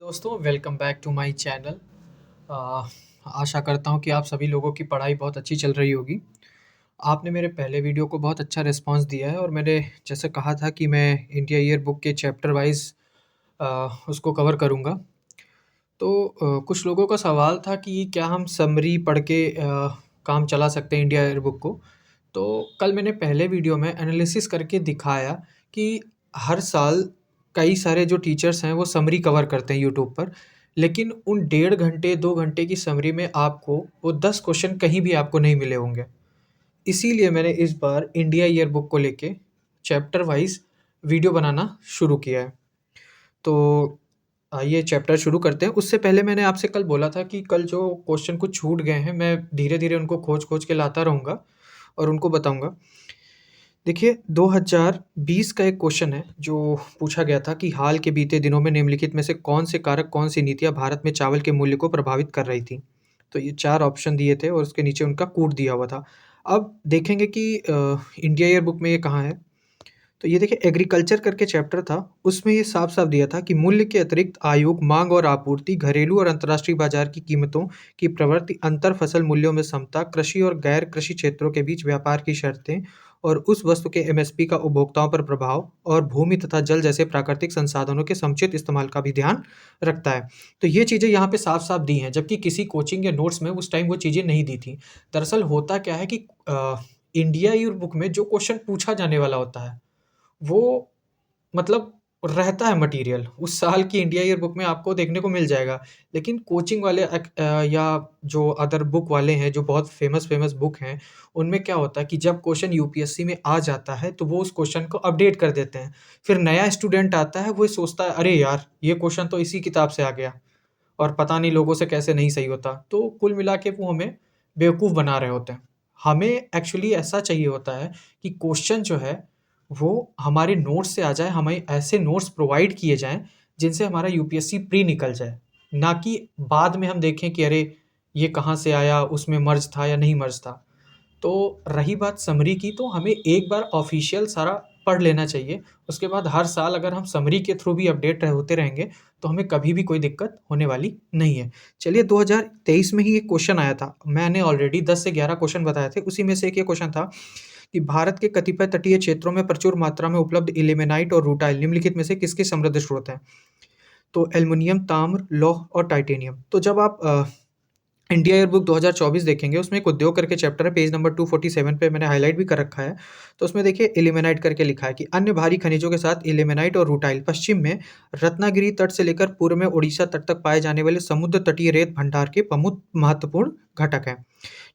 दोस्तों welcome back to my channel. आशा करता हूँ कि आप सभी लोगों की पढ़ाई बहुत अच्छी चल रही होगी। आपने मेरे पहले वीडियो को बहुत अच्छा रिस्पांस दिया है और मैंने जैसे कहा था कि मैं इंडिया ईयर बुक के चैप्टर वाइज उसको कवर करूँगा। तो कुछ लोगों का सवाल था कि क्या हम समरी पढ़ के काम चला सकते हैं इंडिया ईयर बुक को। तो कल मैंने पहले वीडियो में एनालिसिस करके दिखाया कि हर साल कई सारे जो टीचर्स हैं वो समरी कवर करते हैं यूट्यूब पर, लेकिन उन 1.5 घंटे 2 घंटे की समरी में आपको वो 10 क्वेश्चन कहीं भी आपको नहीं मिले होंगे। इसीलिए मैंने इस बार इंडिया ईयर बुक को लेके चैप्टर वाइज वीडियो बनाना शुरू किया है। तो आइए चैप्टर शुरू करते हैं। उससे पहले मैंने आपसे कल बोला था कि कल जो क्वेश्चन कुछ छूट गए हैं मैं धीरे धीरे उनको खोज खोज के लाता रहूँगा और उनको बताऊँगा। देखिए 2020 का एक क्वेश्चन है जो पूछा गया था कि हाल के बीते दिनों में निम्नलिखित में से कौन से कारक कौन सी नीतियां भारत में चावल के मूल्य को प्रभावित कर रही थी। तो ये 4 ऑप्शन दिए थे और उसके नीचे उनका कोड दिया हुआ था। अब देखेंगे कि इंडिया ईयर बुक में ये कहाँ है। तो ये देखिए एग्रीकल्चर करके चैप्टर था, उसमें ये साफ-साफ दिया था कि मूल्य के अतिरिक्त आयोग, माँग और आपूर्ति, घरेलू और अंतर्राष्ट्रीय बाजार की कीमतों की प्रवृत्ति, अंतर फसल मूल्यों में समता, कृषि और गैर कृषि क्षेत्रों के बीच व्यापार की शर्तें और उस वस्तु के एमएसपी का उपभोक्ताओं पर प्रभाव और भूमि तथा जल जैसे प्राकृतिक संसाधनों के समुचित इस्तेमाल का भी ध्यान रखता है। तो ये चीज़ें यहाँ पे साफ-साफ दी हैं, जबकि किसी कोचिंग या नोट्स में उस टाइम वो चीज़ें नहीं दी थी। दरअसल होता क्या है कि इंडिया ईयर बुक में जो क्वेश्चन पूछा जाने वाला होता है वो मतलब रहता है मटेरियल, उस साल की इंडिया ईयर बुक में आपको देखने को मिल जाएगा। लेकिन कोचिंग वाले या जो अदर बुक वाले हैं, जो बहुत फ़ेमस बुक हैं, उनमें क्या होता है कि जब क्वेश्चन यूपीएससी में आ जाता है, तो वो उस क्वेश्चन को अपडेट कर देते हैं। फिर नया स्टूडेंट आता है, वो सोचता है, "अरे यार! ये क्वेश्चन तो इसी किताब से आ गया और पता नहीं लोगों से कैसे नहीं सही होता।" तो कुल मिला के वो हमें बेवकूफ़ बना रहे होते हैं। हमें एक्चुअली ऐसा चाहिए होता है कि क्वेश्चन जो है वो हमारे नोट्स से आ जाए, हमें ऐसे नोट्स प्रोवाइड किए जाएँ, जिनसे हमारा यूपीएससी प्री निकल जाए। ना कि बाद में हम देखें कि अरे! ये कहाँ से आया, उसमें मर्ज था या नहीं मर्ज था। तो रही बात समरी की, तो हमें एक बार ऑफ़िशियल सारा पढ़ लेना चाहिए। उसके बाद हर साल अगर हम समरी के थ्रू भी अपडेट होते रहेंगे, तो हमें कभी भी कोई दिक्कत होने वाली नहीं है। चलिए 2023 में ही एक क्वेश्चन आया था। मैंने ऑलरेडी 10 से 11 क्वेश्चन बताए थे, उसी में से एक ये क्वेश्चन था कि भारत के कतिपय तटीय क्षेत्रों में प्रचुर मात्रा में उपलब्ध इल्मेनाइट और रूटाइल निम्नलिखित में से किसके समृद्ध स्रोत हैं? तो एल्युमिनियम, ताम्र, लौह और टाइटेनियम। तो जब आप इंडिया ईयर बुक 2024 देखेंगे, उसमें एक उद्योग करके चैप्टर है, पेज नंबर 247 पे मैंने हाइलाइट भी कर रखा है। तो उसमें देखिए इल्मेनाइट करके लिखा है कि अन्य भारी खनिजों के साथ इल्मेनाइट और रूटाइल पश्चिम में रत्नागिरी तट से लेकर पूर्व में ओडिशा तट तक पाए जाने वाले समुद्र तटीय रेत भंडार के प्रमुख महत्वपूर्ण घटक हैं।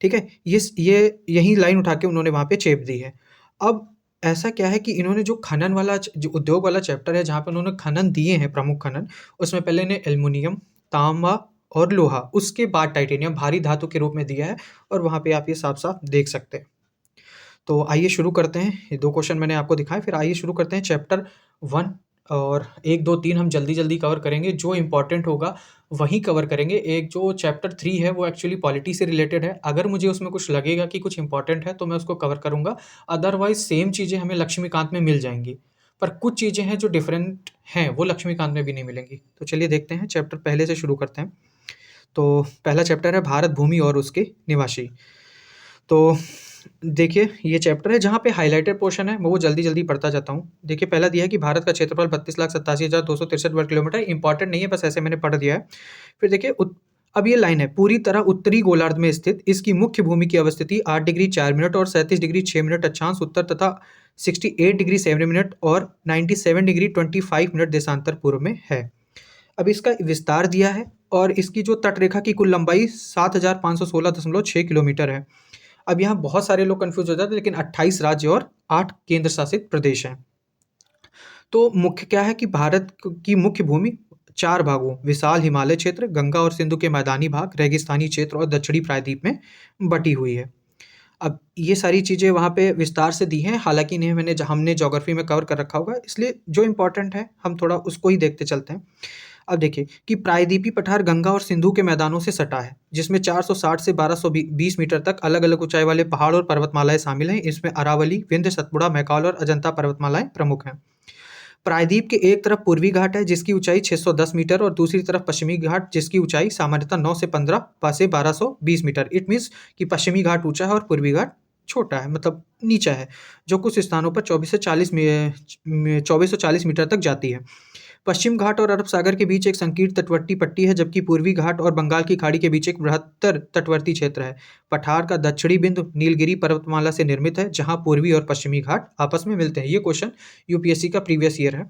ठीक है? ये यही लाइन उठा के उन्होंने वहाँ पे चेप दी है। अब ऐसा क्या है कि इन्होंने जो खनन वाला जो उद्योग वाला चैप्टर है, जहाँ पे उन्होंने खनन दिए हैं, प्रमुख खनन, उसमें पहले इन्हें एल्युमिनियम, तांबा और लोहा, उसके बाद टाइटेनियम भारी धातु के रूप में दिया है और वहाँ पे आप ये साफ-साफ देख सकते हैं। तो आइए शुरू करते हैं। ये 2 क्वेश्चन मैंने आपको दिखाए, फिर आइए शुरू करते हैं चैप्टर 1 और 1, 2, 3 हम जल्दी-जल्दी कवर करेंगे। जो इम्पोर्टेंट होगा वही कवर करेंगे। एक जो चैप्टर 3 है वो एक्चुअली पॉलिटी से रिलेटेड है। अगर मुझे उसमें कुछ लगेगा कि कुछ इम्पोर्टेंट है तो मैं उसको कवर करूँगा। अदरवाइज़ सेम चीज़ें हमें लक्ष्मीकांत में मिल जाएँगी। पर कुछ चीज़ें हैं जो डिफरेंट हैं, वो लक्ष्मीकांत में भी नहीं मिलेंगी। तो चलिए देखते हैं, चैप्टर पहले से शुरू करते हैं। तो पहला चैप्टर है भारत भूमि और उसके निवासी। तो देखिए ये चैप्टर है जहाँ पे हाइलाइटेड पोर्शन है, मैं वो जल्दी-जल्दी पढ़ता जाता हूँ। देखिए पहला दिया है कि भारत का क्षेत्रफल 32,87,263 वर्ग किलोमीटर, इम्पोर्टेंट नहीं है, बस ऐसे मैंने पढ़ दिया है। फिर देखिए अब ये लाइन है, पूरी तरह उत्तरी गोलार्ध में स्थित इसकी मुख्य भूमि की अवस्थिति 8 डिग्री 4 मिनट और 37 डिग्री 6 मिनट अक्षांश उत्तर तथा 68 डिग्री 7 मिनट और 97 डिग्री 25 मिनट देशांतर पूर्व में है। अब इसका विस्तार दिया है और इसकी जो तटरेखा की कुल लंबाई 7,516.6 किलोमीटर है। अब यहाँ बहुत सारे लोग कन्फ्यूज़ हो जाते हैं, लेकिन 28 राज्य और 8 केंद्र शासित प्रदेश हैं। तो मुख्य क्या है कि भारत की मुख्य भूमि 4 भागों, विशाल हिमालय क्षेत्र, गंगा और सिंधु के मैदानी भाग, रेगिस्तानी क्षेत्र और दक्षिणी प्रायद्वीप में बटी हुई है। अब ये सारी चीज़ें वहाँ पे विस्तार से दी हैं, हालाँकि इन्हें हमने ज्योग्राफी में कवर कर रखा होगा, इसलिए जो इम्पोर्टेंट है, हम थोड़ा उसको ही देखते चलते हैं। अब देखिए कि प्रायद्वीपीय पठार गंगा और सिंधु के मैदानों से सटा है, जिसमें 460 से 1220 मीटर तक अलग-अलग ऊंचाई वाले पहाड़ और पर्वतमालाएं शामिल हैं। इसमें अरावली, विंध्य, सतपुड़ा, मैकाल और अजंता पर्वतमालाएं प्रमुख हैं। प्रायद्वीप के एक तरफ पूर्वी घाट है जिसकी ऊंचाई 610 मीटर और दूसरी तरफ पश्चिमी घाट जिसकी ऊंचाई सामान्यतः 9 से 15 से 1220 मीटर। इट मीन्स कि पश्चिमी घाट ऊंचा है और पूर्वी घाट छोटा है, मतलब नीचा है, जो कुछ स्थानों पर 2440 मीटर तक जाती है। पश्चिम घाट और अरब सागर के बीच एक संकीर्ण तटवर्ती पट्टी है, जबकि पूर्वी घाट और बंगाल की खाड़ी के बीच एक बृहत्तर तटवर्ती क्षेत्र है। पठार का दक्षिणी बिंदु नीलगिरी पर्वतमाला से निर्मित है, जहां पूर्वी और पश्चिमी घाट आपस में मिलते हैं। ये क्वेश्चन यूपीएससी का प्रीवियस ईयर है,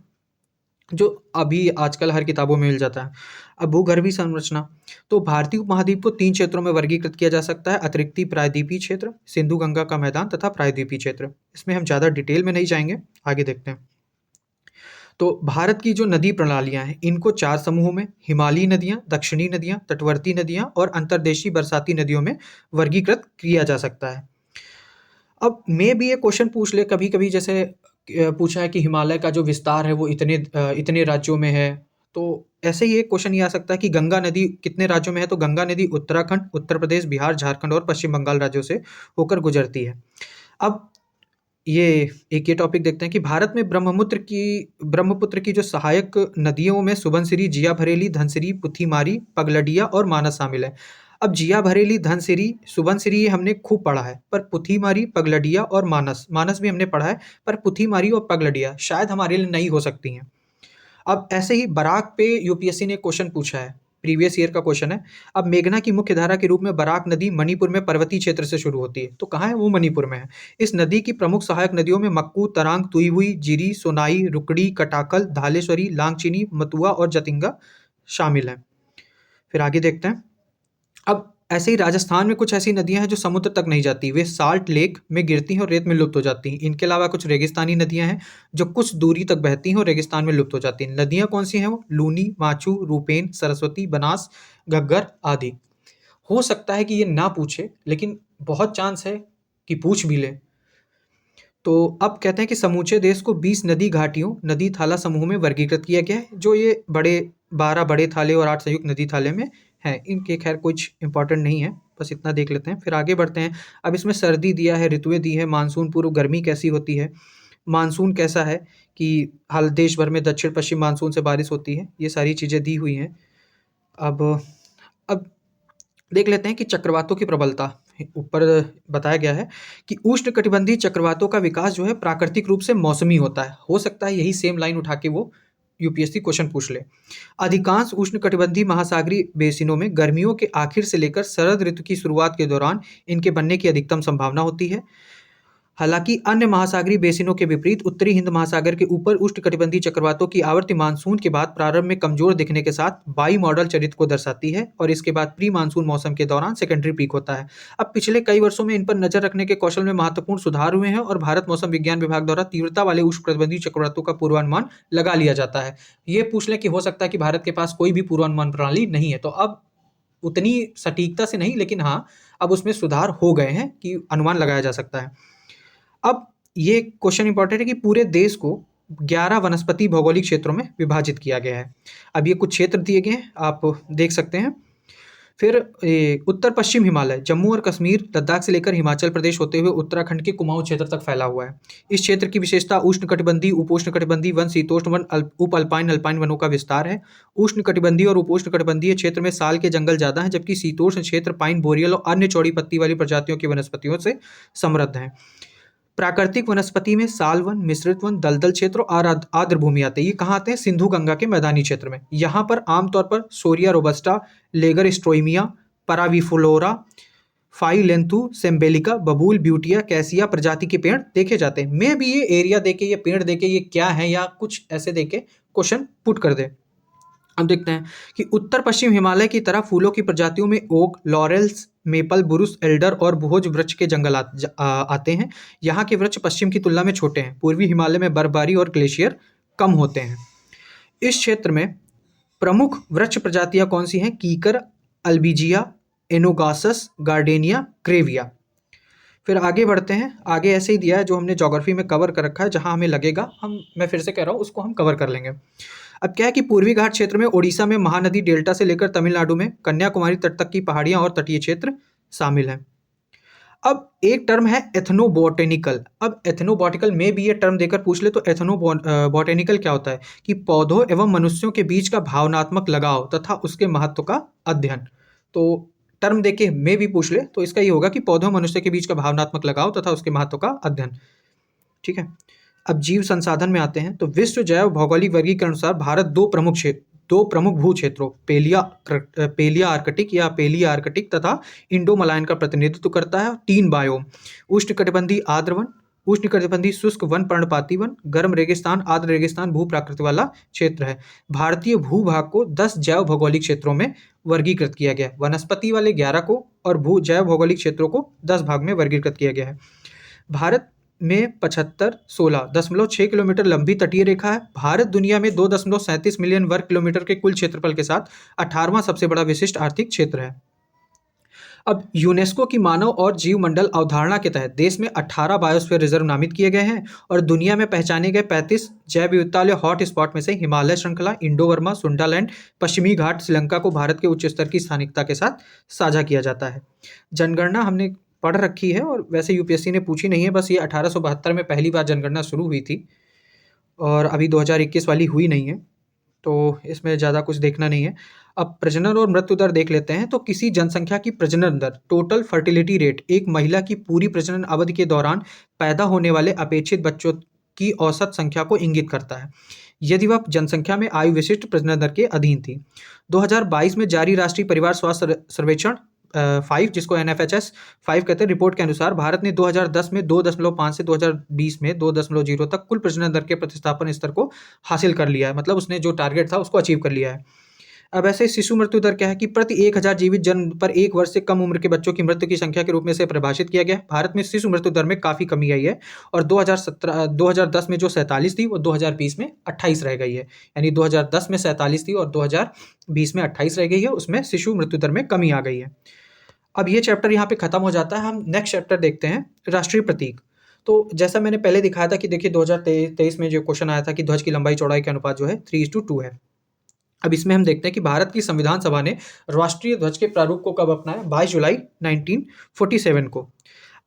जो अभी आजकल हर किताबों में मिल जाता है। अब भूगर्भीय संरचना, तो भारतीय उपमहाद्वीप को 3 क्षेत्रों में वर्गीकृत किया जा सकता है: अतिरिक्तीय प्रायद्वीपीय क्षेत्र, सिंधु गंगा का मैदान तथा प्रायद्वीपीय क्षेत्र। इसमें हम ज़्यादा डिटेल में नहीं जाएंगे, आगे देखते हैं। तो भारत की जो नदी प्रणालियां हैं, इनको 4 समूहों में हिमालयी नदियां, दक्षिणी नदियां, तटवर्ती नदियां और अंतर्देशीय बरसाती नदियों में वर्गीकृत किया जा सकता है। अब मैं भी ये क्वेश्चन पूछ ले कभी कभी, जैसे पूछा है कि हिमालय का जो विस्तार है वो इतने राज्यों में है, तो ऐसे ही एक क्वेश्चन ये आ सकता है कि गंगा नदी कितने राज्यों में है। तो गंगा नदी उत्तराखंड, उत्तर प्रदेश, बिहार, झारखंड और पश्चिम बंगाल राज्यों से होकर गुजरती है। अब ये टॉपिक देखते हैं कि भारत में ब्रह्मपुत्र की जो सहायक नदियों में सुबनसिरी, जिया भरेली, धनसिरी, पुथिमारी, पगलडिया और मानस शामिल है। अब जिया भरेली, धनसिरी, सुबनसिरी ये हमने खूब पढ़ा है, पर पुथिमारी, पगलडिया और मानस भी हमने पढ़ा है, पर पुथिमारी और पगलडिया शायद हमारे लिए नहीं हो सकती हैं। अब ऐसे ही बराक पे यूपीएससी ने क्वेश्चन पूछा है, प्रीवियस ईयर का क्वेश्चन है। अब मेघना की मुख्य धारा के रूप में बराक नदी मणिपुर में पर्वतीय क्षेत्र से शुरू होती है। तो कहाँ है वो? मणिपुर में है। इस नदी की प्रमुख सहायक नदियों में मक्कू, तरांग, तुईहुई, जिरी, सोनाई, रुकड़ी, कटाकल, धालेश्वरी, लांगचिनी, मतुआ और जतिंगा शामिल हैं। फिर आगे देखते हैं। अब ऐसे ही राजस्थान में कुछ ऐसी नदियां हैं जो समुद्र तक नहीं जाती, वे साल्ट लेक में गिरती हैं और रेत में लुप्त हो जाती हैं। इनके अलावा कुछ रेगिस्तानी नदियां हैं जो कुछ दूरी तक बहती हैं और रेगिस्तान में लुप्त हो जाती हैं। नदियां कौन सी हैं? वो लूनी, माचू, रूपेन, सरस्वती, बनास, घग्गर आदि। हो सकता है कि ये ना पूछे, लेकिन बहुत चांस है कि पूछ भी ले। तो अब कहते हैं कि समूचे देश को 20 नदी घाटियों, नदी थाला समूह में वर्गीकृत किया गया है, जो ये 12 बड़े थाले और 8 संयुक्त नदी थाले में हैं। इनके खैर कुछ इंपॉर्टेंट नहीं है, बस इतना देख लेते हैं, फिर आगे बढ़ते हैं। अब इसमें सर्दी दिया है, ऋतुएं दी है, मानसून पूर्व गर्मी कैसी होती है, मानसून कैसा है कि हाल देश भर में दक्षिण पश्चिम मानसून से बारिश होती है, ये सारी चीज़ें दी हुई हैं। अब देख लेते हैं कि चक्रवातों की प्रबलता। ऊपर बताया गया है कि उष्णकटिबंधीय चक्रवातों का विकास जो है प्राकृतिक रूप से मौसमी होता है। हो सकता है यही सेम लाइन उठा के वो यूपीएससी क्वेश्चन पूछ ले। अधिकांश उष्णकटिबंधीय महासागरीय बेसिनों में गर्मियों के आखिर से लेकर शरद ऋतु की शुरुआत के दौरान इनके बनने की अधिकतम संभावना होती है। हालांकि अन्य महासागरीय बेसिनों के विपरीत उत्तरी हिंद महासागर के ऊपर उष्णकटिबंधीय चक्रवातों की आवृत्ति मानसून के बाद प्रारंभ में कमजोर दिखने के साथ बाई मॉडल चरित्र को दर्शाती है और इसके बाद प्री मानसून मौसम के दौरान सेकेंडरी पीक होता है। अब पिछले कई वर्षों में इन पर नजर रखने के कौशल में महत्वपूर्ण सुधार हुए हैं और भारत मौसम विज्ञान विभाग द्वारा तीव्रता वाले उष्णकटिबंधीय चक्रवातों का पूर्वानुमान लगा लिया जाता है। ये पूछ लें कि हो सकता है कि भारत के पास कोई भी पूर्वानुमान प्रणाली नहीं है, तो अब उतनी सटीकता से नहीं, लेकिन हाँ, अब उसमें सुधार हो गए हैं कि अनुमान लगाया जा सकता है। अब ये क्वेश्चन इंपॉर्टेंट है कि पूरे देश को 11 वनस्पति भौगोलिक क्षेत्रों में विभाजित किया गया है। अब ये कुछ क्षेत्र दिए गए हैं, आप देख सकते हैं। फिर उत्तर पश्चिम हिमालय जम्मू और कश्मीर, लद्दाख से लेकर हिमाचल प्रदेश होते हुए उत्तराखंड के कुमाऊं क्षेत्र तक फैला हुआ है। इस क्षेत्र की विशेषता उष्णकटिबंधीय, उपोष्णकटिबंधीय वन, शीतोष्ण वन, उप अल्पाइन वनों का विस्तार है। उष्णकटिबंधीय और उपोष्णकटिबंधीय क्षेत्र में साल के जंगल ज्यादा हैं, जबकि शीतोष्ण क्षेत्र पाइन, बोरियल और अन्य चौड़ी पत्ती वाली प्रजातियों की वनस्पतियों से समृद्ध है। प्राकृतिक वनस्पति में साल वन, मिश्रित वन, दलदल क्षेत्र और आर्द्र भूमि आते हैं। ये कहाँ आते हैं? सिंधु गंगा के मैदानी क्षेत्र में। यहाँ पर आमतौर पर सोरिया रोबस्टा, लेगर स्ट्रोइमिया, पराविफलोरा, फाइलेंथू, सेम्बेलिका, बबूल, ब्यूटिया, कैसिया प्रजाति के पेड़ देखे जाते हैं। मैं भी ये एरिया देके, ये पेड़ देके, ये क्या है या कुछ ऐसे देके क्वेश्चन पुट कर दे। अब देखते हैं कि उत्तर पश्चिम हिमालय की तरह फूलों की प्रजातियों में ओक, लॉरेल्स, मेपल, बुरुस, एल्डर और भोज वृक्ष के जंगल आते हैं। यहाँ के वृक्ष पश्चिम की तुलना में छोटे हैं। पूर्वी हिमालय में बर्फबारी और ग्लेशियर कम होते हैं। इस क्षेत्र में प्रमुख वृक्ष प्रजातियां कौन सी हैं? कीकर, अल्बिजिया, एनोगासस, गार्डेनिया, ग्रेविया। फिर आगे बढ़ते हैं। आगे ऐसे ही दिया है जो हमने ज्योग्राफी में कवर कर रखा है, जहां हमें लगेगा मैं फिर से कह रहा हूँ, उसको हम कवर कर लेंगे। अब क्या है कि पूर्वी घाट क्षेत्र में ओडिशा में महानदी डेल्टा से लेकर तमिलनाडु में कन्याकुमारी तट तक की पहाड़ियां और तटीय क्षेत्र शामिल हैं। अब एक टर्म है एथनोबॉटेनिकल। अब एथनोबॉटिकल में भी ये टर्म देकर पूछ ले तो बॉटेनिकल क्या होता है कि पौधों एवं मनुष्यों के बीच का भावनात्मक लगाव तथा उसके महत्व का अध्ययन। तो टर्म देके में भी पूछ ले तो इसका ये होगा कि पौधों मनुष्य के बीच का भावनात्मक लगाव तथा उसके महत्व का अध्ययन। ठीक है। अब जीव संसाधन में आते हैं तो विश्व जैव भौगोलिक वर्गीकरण के अनुसार भारत दो प्रमुख भू क्षेत्रों पेलिया आर्कटिक या पेलिया आर्कटिक तथा इंडो मलायन का प्रतिनिधित्व करता है। 3 बायोम उष्णकटिबंधीय आर्द्र वन, उष्णकटिबंधीय शुष्क वन पर्णपाती वन, गर्म रेगिस्तान आर्द्र रेगिस्तान भू प्राकृति वाला क्षेत्र है। भारतीय भूभाग को 10 जैव भौगोलिक क्षेत्रों में वर्गीकृत किया गया है। वनस्पति वाले 11 को और भू जैव भौगोलिक क्षेत्रों को 10 भाग में वर्गीकृत किया गया है। भारत में 75 किलोमीटर लंबी तटीय रेखा है। भारत दुनिया में 2.37 मिलियन वर्ग किलोमीटर के कुल क्षेत्रफल के साथ 18वां सबसे बड़ा विशिष्ट आर्थिक क्षेत्र है। अब यूनेस्को की मानव और जीव मंडल अवधारणा के तहत देश में 18 बायोस्फीयर रिजर्व नामित किए गए हैं और दुनिया में पहचाने गए 35 जैव विविधता वाले हॉट स्पॉट में से हिमालय श्रृंखला, इंडो बर्मा, सुंडालैंड, पश्चिमी घाट, श्रीलंका को भारत के उच्च स्तर की स्थानिकता के साथ साझा किया जाता है। जनगणना हमने पढ़ रखी है और वैसे यूपीएससी ने पूछी नहीं है, बस ये 1872 में पहली बार जनगणना शुरू हुई थी और अभी 2021 वाली हुई नहीं है, तो इसमें ज़्यादा कुछ देखना नहीं है। अब प्रजनन और मृत्यु दर देख लेते हैं तो किसी जनसंख्या की प्रजनन दर टोटल फर्टिलिटी रेट एक महिला की पूरी प्रजनन अवधि के दौरान पैदा होने वाले अपेक्षित बच्चों की औसत संख्या को इंगित करता है यदि वह जनसंख्या में आयु विशिष्ट प्रजनन दर के अधीन थी। 2022 में जारी राष्ट्रीय परिवार स्वास्थ्य सर्वेक्षण 5 जिसको NFHS 5 कहते हैं, रिपोर्ट के अनुसार भारत ने 2010 में 2.5 से 2020 में 2.0 तक कुल प्रजनन दर के प्रतिस्थापन स्तर को हासिल कर लिया है। मतलब उसने जो टारगेट था उसको अचीव कर लिया है। अब ऐसे शिशु मृत्यु दर क्या है कि प्रति 1000 जीवित जन्म पर 1 वर्ष से कम उम्र के बच्चों की मृत्यु की संख्या के रूप में से परिभाषित किया गया है। भारत में शिशु मृत्यु दर में काफ़ी कमी आई है और 2010 में जो 47 थी वो 2020 में 28 रह गई है। यानी 2010 में 47 थी और 2020 में 28 रह गई है, उसमें शिशु मृत्यु दर में कमी आ गई है। अब ये चैप्टर यहाँ पे खत्म हो जाता है। हम नेक्स्ट चैप्टर देखते हैं, राष्ट्रीय प्रतीक। तो जैसा मैंने पहले दिखाया था कि देखिए 2023 में जो क्वेश्चन आया था कि ध्वज की लंबाई चौड़ाई के अनुपात जो है 3:2 है। अब इसमें हम देखते हैं कि भारत की संविधान सभा ने राष्ट्रीय ध्वज के प्रारूप को कब अपनाया? 22 जुलाई 1947 को।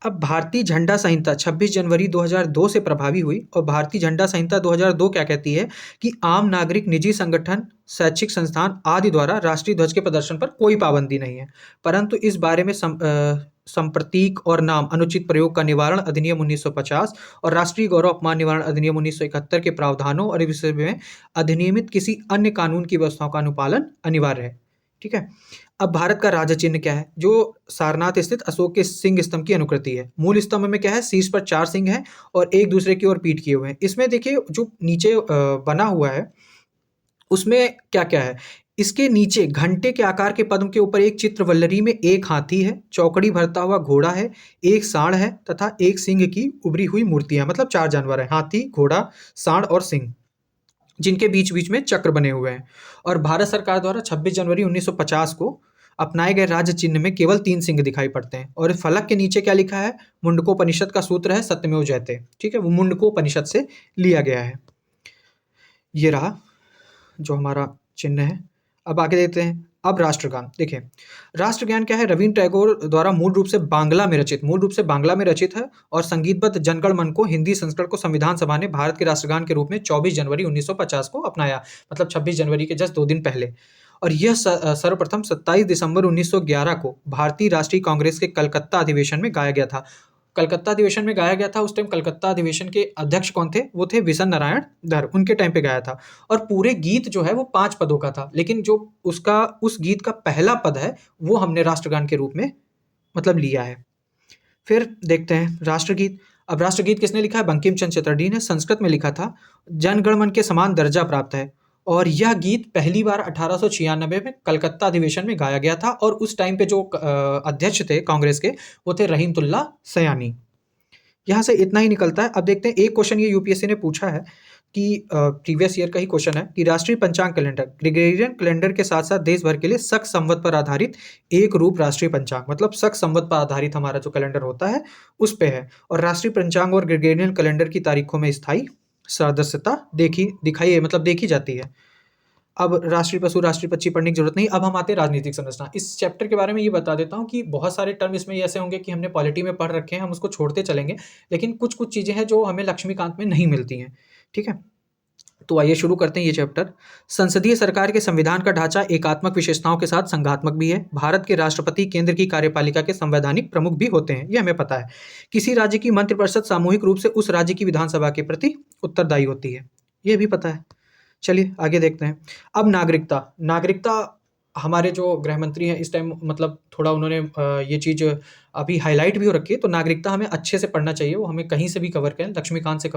अब भारतीय झंडा संहिता 26 जनवरी 2002 से प्रभावी हुई और भारतीय झंडा संहिता 2002 क्या कहती है कि आम नागरिक, निजी संगठन, शैक्षिक संस्थान आदि द्वारा राष्ट्रीय ध्वज के प्रदर्शन पर कोई पाबंदी नहीं है, परंतु इस बारे में संप्रतीक और नाम अनुचित प्रयोग का निवारण अधिनियम 1950 और राष्ट्रीय गौरव अपमान निवारण अधिनियम 1971 के प्रावधानों और इस विषय में अधिनियमित किसी अन्य कानून की व्यवस्थाओं का अनुपालन अनिवार्य है। ठीक है। अब भारत का राजा चिन्ह क्या है? जो सारनाथ स्थित अशोक के सिंह स्तंभ की अनुकृति है। मूल स्तंभ में क्या है? शीर्ष पर 4 सिंह हैं और एक दूसरे की ओर पीठ किए हुए हैं। इसमें देखिए जो नीचे बना हुआ है उसमें क्या क्या है? इसके नीचे घंटे के आकार के पद्म के ऊपर एक चित्र वल्लरी में एक हाथी है, चौकड़ी भरता हुआ घोड़ा है, एक सांड है तथा एक सिंह की उभरी हुई मूर्तियां, मतलब 4 जानवर हैं, हाथी, घोड़ा, सांड और सिंह, जिनके बीच बीच में चक्र बने हुए हैं। और भारत सरकार द्वारा 26 जनवरी 1950 को अपनाए गए राज्य चिन्ह में केवल 3 सिंह दिखाई पड़ते हैं। और फलक के नीचे क्या लिखा है? मुंडकोपनिषद का सूत्र है सत्यमेव जयते। ठीक है, वो मुंडकोपनिषद से लिया गया है। ये रहा जो हमारा चिन्ह है। अब आगे देखते हैं। अब राष्ट्रगान देखिए, राष्ट्रगान क्या है? रविन्द्र टैगोर द्वारा मूल रूप से बांग्ला में रचित है और संगीतबद्ध जनगण मन को हिंदी संस्करण को संविधान सभा ने भारत के राष्ट्रगान के रूप में 24 जनवरी 1950 को अपनाया, मतलब 26 जनवरी के जस्ट 2 दिन पहले। और यह सर्वप्रथम 27 दिसंबर 1911 को भारतीय राष्ट्रीय कांग्रेस के कलकत्ता अधिवेशन में गाया गया था। कलकत्ता अधिवेशन में गाया गया था। उस टाइम कलकत्ता अधिवेशन के अध्यक्ष कौन थे? वो थे विशन नारायण धर, उनके टाइम पे गाया था। और पूरे गीत जो है वो 5 पदों का था, लेकिन जो उस गीत का पहला पद है वो हमने राष्ट्रगान के रूप में मतलब लिया है। फिर देखते हैं राष्ट्रगीत। अब राष्ट्रगीत किसने लिखा है? बंकिम चंद्र चटर्जी ने। संस्कृत में लिखा था, जन गण मन के समान दर्जा प्राप्त है। और यह गीत पहली बार 1896 में कलकत्ता अधिवेशन में गाया गया था और उस टाइम पे जो अध्यक्ष थे कांग्रेस के वो थे रहीमतुल्लाह सयानी। यहाँ से इतना ही निकलता है। अब देखते हैं, एक क्वेश्चन ये यूपीएससी ने पूछा है कि प्रीवियस ईयर का ही क्वेश्चन है कि राष्ट्रीय पंचांग कैलेंडर ग्रेगोरियन कैलेंडर के साथ साथ देश भर के लिए शक संवत पर आधारित एक रूप राष्ट्रीय पंचांग, मतलब शक संवत पर आधारित हमारा जो कैलेंडर होता है उस पे है। और राष्ट्रीय पंचांग और ग्रेगोरियन कैलेंडर की तारीखों में स्थायी सदस्यता देखी जाती है। अब राष्ट्रीय पशु, राष्ट्रीय पक्षी पढ़ने की जरूरत नहीं। अब हम आते हैं राजनीतिक संरचना। इस चैप्टर के बारे में ये बता देता हूँ कि बहुत सारे टर्म इसमें ऐसे होंगे कि हमने पॉलिटी में पढ़ रखे हैं, हम उसको छोड़ते चलेंगे, लेकिन कुछ-कुछ चीज़ें हैं जो हमें लक्ष्मीकांत में नहीं मिलती हैं, ठीक है? तो आइए शुरू करते हैं ये चैप्टर। संसदीय सरकार के संविधान का ढांचा एकात्मक विशेषताओं के साथ संघात्मक भी है। भारत के राष्ट्रपति केंद्र की कार्यपालिका के संवैधानिक प्रमुख भी होते हैं, ये हमें पता है। किसी राज्य की मंत्रिपरिषद सामूहिक रूप से उस राज्य की विधानसभा के प्रति उत्तरदायी होती है, ये भी पता है। चलिए आगे देखते हैं। अब नागरिकता। नागरिकता हमारे जो गृह मंत्री हैं इस टाइम, मतलब थोड़ा उन्होंने ये चीज़ अभी हाईलाइट भी हो रखी है, तो नागरिकता हमें अच्छे से पढ़ना चाहिए, वो हमें कहीं से भी कवर करें, लक्ष्मीकांत से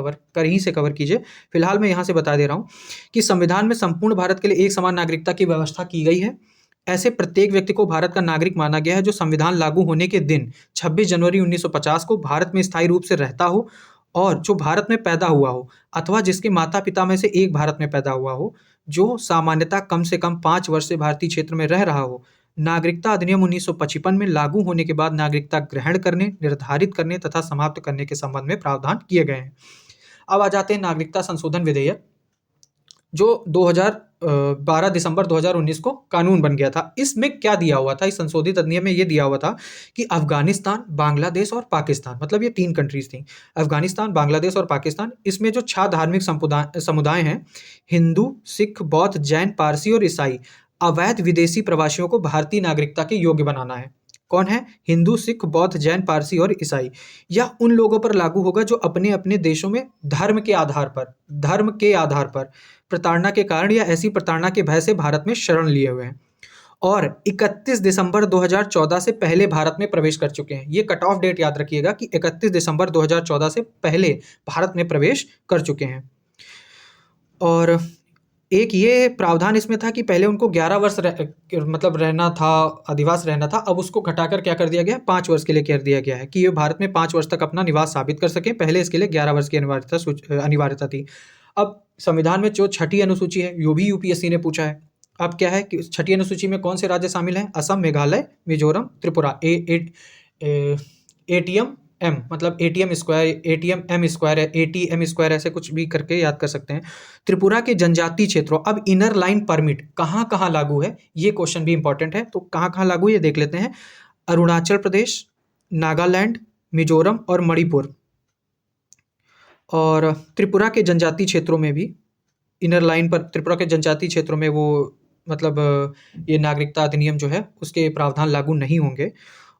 कवर कीजिए। फिलहाल मैं यहाँ से बता दे रहा हूँ कि संविधान में संपूर्ण भारत के लिए एक समान नागरिकता की व्यवस्था की गई है। ऐसे प्रत्येक व्यक्ति को भारत का नागरिक माना गया है जो संविधान लागू होने के दिन 26 जनवरी 1950 को भारत में स्थायी रूप से रहता हो और जो भारत में पैदा हुआ हो, अथवा जिसके माता-पिता में से एक भारत में पैदा हुआ हो, जो सामान्यतः कम से कम 5 वर्ष से भारतीय क्षेत्र में रह रहा हो। नागरिकता अधिनियम 1955 में लागू होने के बाद नागरिकता ग्रहण करने, निर्धारित करने तथा समाप्त करने के संबंध में प्रावधान किए गए हैं। अब आ जाते हैं नागरिकता संशोधन विधेयक, जो 12 दिसंबर 2019 को कानून बन गया था। इसमें क्या दिया हुआ था, इस संशोधित अधिनियम में ये दिया हुआ था कि अफ़गानिस्तान, बांग्लादेश और पाकिस्तान, मतलब ये 3 कंट्रीज़ थी। अफ़गानिस्तान, बांग्लादेश और पाकिस्तान, इसमें जो 6 धार्मिक समुदाय हैं, हिंदू, सिख, बौद्ध, जैन, पारसी और ईसाई, अवैध विदेशी प्रवासियों को भारतीय नागरिकता के योग्य बनाना है। कौन है? हिंदू, सिख, बौद्ध, जैन, पारसी और ईसाई। यह उन लोगों पर लागू होगा जो अपने-अपने देशों में धर्म के आधार पर प्रताड़ना के कारण या ऐसी प्रताड़ना के भय से भारत में शरण लिए हुए हैं और 31 दिसंबर 2014 से पहले भारत में प्रवेश कर चुके हैं। ये कट ऑफ डेट याद रखिएगा कि 31 दिसंबर 2014 से पहले भारत में प्रवेश कर चुके हैं। और एक ये प्रावधान इसमें था कि पहले उनको 11 वर्ष रहना था, अधिवास रहना था। अब उसको घटाकर क्या कर दिया गया है, 5 वर्ष के लिए कर दिया गया है कि ये भारत में 5 वर्ष तक अपना निवास साबित कर सकें। पहले इसके लिए 11 वर्ष की अनिवार्यता थी। अब संविधान में जो छठी अनुसूची है, यो भी यूपीएससी ने पूछा है। अब क्या है कि छठी अनुसूची में कौन से राज्य शामिल हैं? असम, मेघालय, मिजोरम, त्रिपुरा। एटीएम एम, मतलब ATM square, ATM M square है, एटीएम स्क्वायर, ऐसे कुछ भी करके याद कर सकते हैं। त्रिपुरा के जनजातीय क्षेत्रों, अब इनर लाइन परमिट कहाँ कहाँ लागू है, ये क्वेश्चन भी इंपॉर्टेंट है। तो कहाँ कहाँ लागू है ये देख लेते हैं। अरुणाचल प्रदेश, नागालैंड, मिजोरम और मणिपुर। और त्रिपुरा के जनजातीय क्षेत्रों में भी इनर लाइन पर, त्रिपुरा के जनजातीय क्षेत्रों में वो मतलब ये नागरिकता अधिनियम जो है उसके प्रावधान लागू नहीं होंगे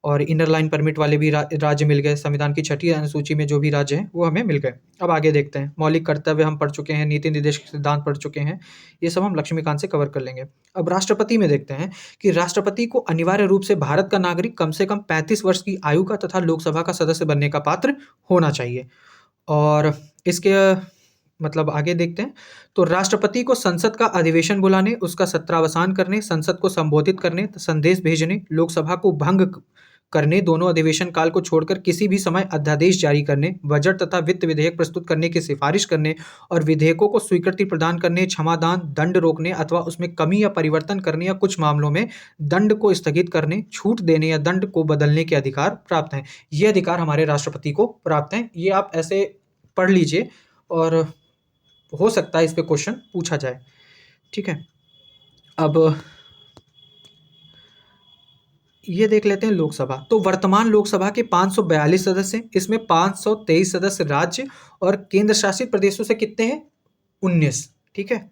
और इनर लाइन परमिट वाले भी राज्य मिल गए। संविधान की छठी अनुसूची में जो भी राज्य हैं वो हमें मिल गए। अब आगे देखते हैं। मौलिक कर्तव्य हम पढ़ चुके हैं, नीति निर्देश सिद्धांत पढ़ चुके हैं, ये सब हम लक्ष्मीकांत से कवर कर लेंगे। अब राष्ट्रपति में देखते हैं कि राष्ट्रपति को अनिवार्य रूप से भारत का नागरिक, कम से कम 35 वर्ष की आयु का तथा लोकसभा का सदस्य बनने का पात्र होना चाहिए। और इसके मतलब आगे देखते हैं। तो राष्ट्रपति को संसद का अधिवेशन बुलाने, उसका सत्रावसान करने, संसद को संबोधित करने, संदेश भेजने, लोकसभा को भंग करने, दोनों अधिवेशन काल को छोड़कर किसी भी समय अध्यादेश जारी करने, बजट तथा वित्त विधेयक प्रस्तुत करने की सिफारिश करने और विधेयकों को स्वीकृति प्रदान करने, क्षमादान, दंड रोकने अथवा उसमें कमी या परिवर्तन करने या कुछ मामलों में दंड को स्थगित करने, छूट देने या दंड को बदलने के अधिकार प्राप्त हैं। ये अधिकार हमारे राष्ट्रपति को प्राप्त हैं। ये आप ऐसे पढ़ लीजिए और हो सकता है इस पे क्वेश्चन पूछा जाए, ठीक है। अब ये देख लेते हैं लोकसभा। तो वर्तमान लोकसभा के 542 सदस्य हैं, इसमें 523 सदस्य राज्य और केंद्र शासित प्रदेशों से कितने हैं? 19, ठीक है।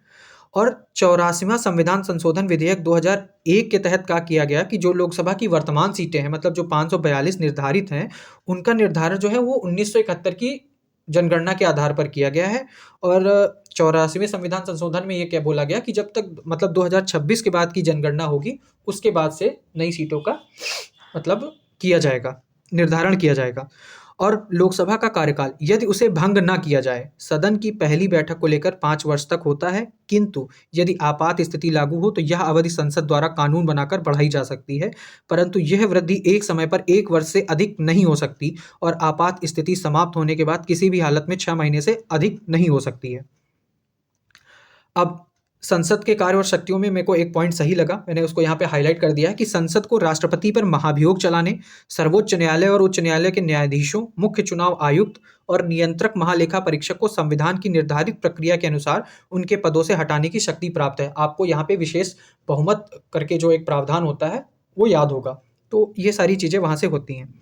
और 84वां संविधान संशोधन विधेयक 2001 के तहत क्या किया गया कि जो लोकसभा की वर्तमान सीटें हैं, मतलब जो 542 निर्धारित हैं, उनका निर्धारण जो है वो 1971 की जनगणना के आधार पर किया गया है। और 84वें संविधान संशोधन में ये क्या बोला गया कि जब तक मतलब 2026 के बाद की जनगणना होगी, उसके बाद से नई सीटों का मतलब किया जाएगा, निर्धारण किया जाएगा। और लोकसभा का कार्यकाल यदि उसे भंग ना किया जाए, सदन की पहली बैठक को लेकर 5 वर्ष तक होता है, किंतु यदि आपात स्थिति लागू हो तो यह अवधि संसद द्वारा कानून बनाकर बढ़ाई जा सकती है, परंतु यह वृद्धि एक समय पर 1 वर्ष से अधिक नहीं हो सकती और आपात स्थिति समाप्त होने के बाद किसी भी हालत में 6 महीने से अधिक नहीं हो सकती है। अब संसद के कार्य और शक्तियों में मेरे को एक पॉइंट सही लगा, मैंने उसको यहाँ पे हाईलाइट कर दिया है कि संसद को राष्ट्रपति पर महाभियोग चलाने, सर्वोच्च न्यायालय और उच्च न्यायालय के न्यायाधीशों, मुख्य चुनाव आयुक्त और नियंत्रक महालेखा परीक्षक को संविधान की निर्धारित प्रक्रिया के अनुसार उनके पदों से हटाने की शक्ति प्राप्त है। आपको यहाँ पे विशेष बहुमत करके जो एक प्रावधान होता है वो याद होगा। तो ये सारी चीज़ें वहाँ से होती हैं।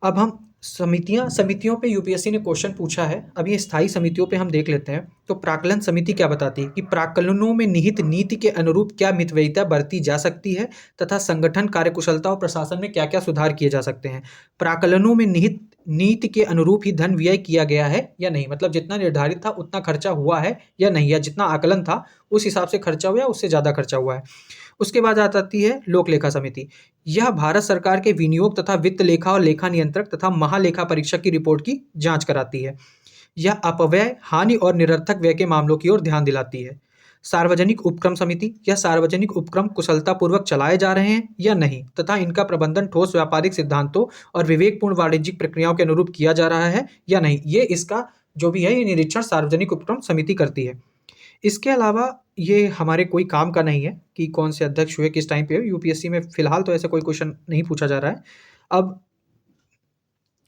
अब हम समितियों पे यूपीएससी ने क्वेश्चन पूछा है। अब ये स्थायी समितियों पे हम देख लेते हैं। तो प्राक्कलन समिति क्या बताती है कि प्राक्कलनों में निहित नीति के अनुरूप क्या मितव्ययिता बरती जा सकती है तथा संगठन, कार्यकुशलता और प्रशासन में क्या क्या सुधार किए जा सकते हैं। प्राक्कलनों में निहित नीति के अनुरूप ही धन व्यय किया गया है या नहीं, मतलब जितना निर्धारित था उतना खर्चा हुआ है या नहीं, या जितना आकलन था उस हिसाब से खर्चा हुआ है, उससे ज़्यादा खर्चा हुआ है। उसके बाद आ जाती है लोक लेखा समिति। यह भारत सरकार के विनियोग तथा वित्त लेखा और लेखा नियंत्रक तथा महालेखा परीक्षक की रिपोर्ट की जांच कराती है। यह अपव्यय, हानि और निरर्थक व्यय के मामलों की ओर ध्यान दिलाती है। सार्वजनिक उपक्रम समिति, यह सार्वजनिक उपक्रम कुशलतापूर्वक चलाए जा रहे हैं या नहीं तथा इनका प्रबंधन ठोस व्यापारिक सिद्धांतों और विवेकपूर्ण वाणिज्यिक प्रक्रियाओं के अनुरूप किया जा रहा है या नहीं, ये इसका जो भी है ये निरीक्षण सार्वजनिक उपक्रम समिति करती है। इसके अलावा ये हमारे कोई काम का नहीं है कि कौन से अध्यक्ष हुए, किस टाइम पे हुए। यूपीएससी में फिलहाल तो ऐसा कोई क्वेश्चन नहीं पूछा जा रहा है। अब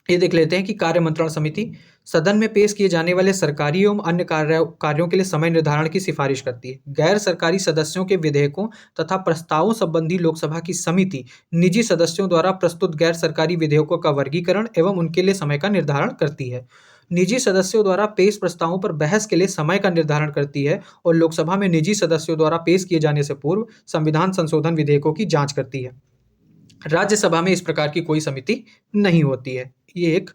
ये देख लेते हैं कि कार्य मंत्रणा समिति सदन में पेश किए जाने वाले सरकारी एवं अन्य कार्यों के लिए समय निर्धारण की सिफारिश करती है। गैर सरकारी सदस्यों के विधेयकों तथा प्रस्तावों संबंधी लोकसभा की समिति निजी सदस्यों द्वारा प्रस्तुत गैर सरकारी विधेयकों का वर्गीकरण एवं उनके लिए समय का निर्धारण करती है। निजी सदस्यों द्वारा पेश प्रस्तावों पर बहस के लिए समय का निर्धारण करती है और लोकसभा में निजी सदस्यों द्वारा पेश किए जाने से पूर्व संविधान संशोधन विधेयकों की जांच करती है। राज्यसभा में इस प्रकार की कोई समिति नहीं होती है। ये एक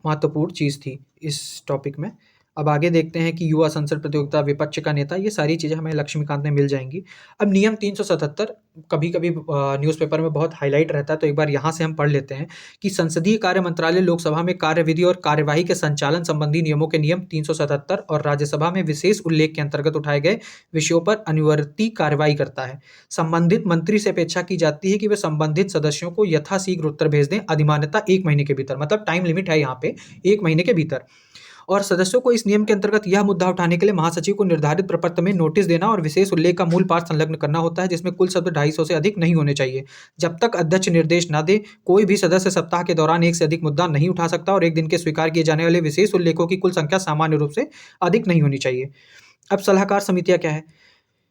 महत्वपूर्ण चीज़ थी इस टॉपिक में। अब आगे देखते हैं कि युवा संसद प्रतियोगिता, विपक्ष का नेता, ये सारी चीज़ें हमें लक्ष्मीकांत में मिल जाएंगी। अब नियम 377 कभी कभी न्यूज़पेपर में बहुत हाईलाइट रहता है, तो एक बार यहाँ से हम पढ़ लेते हैं कि संसदीय कार्य मंत्रालय लोकसभा में कार्यविधि और कार्यवाही के संचालन संबंधी नियमों के नियम 377 और राज्यसभा में विशेष उल्लेख के अंतर्गत उठाए गए विषयों पर अनुवर्ती कार्रवाई करता है। संबंधित मंत्री से अपेक्षा की जाती है कि वे संबंधित सदस्यों को यथाशीघ्र उत्तर भेज दें, अधिमान्यता 1 महीने के भीतर, मतलब टाइम लिमिट है यहाँ पे 1 महीने के भीतर। और सदस्यों को इस नियम के अंतर्गत यह मुद्दा उठाने के लिए महासचिव को निर्धारित प्रपत्र में नोटिस देना और विशेष उल्लेख का मूल पाठ संलग्न करना होता है, जिसमें कुल शब्द 250 से अधिक नहीं होने चाहिए। जब तक अध्यक्ष निर्देश न दे, कोई भी सदस्य सप्ताह के दौरान एक से अधिक मुद्दा नहीं उठा सकता और एक दिन के स्वीकार किए जाने वाले विशेष उल्लेखों की कुल संख्या सामान्य रूप से अधिक नहीं होनी चाहिए। अब सलाहकार समितियां क्या है,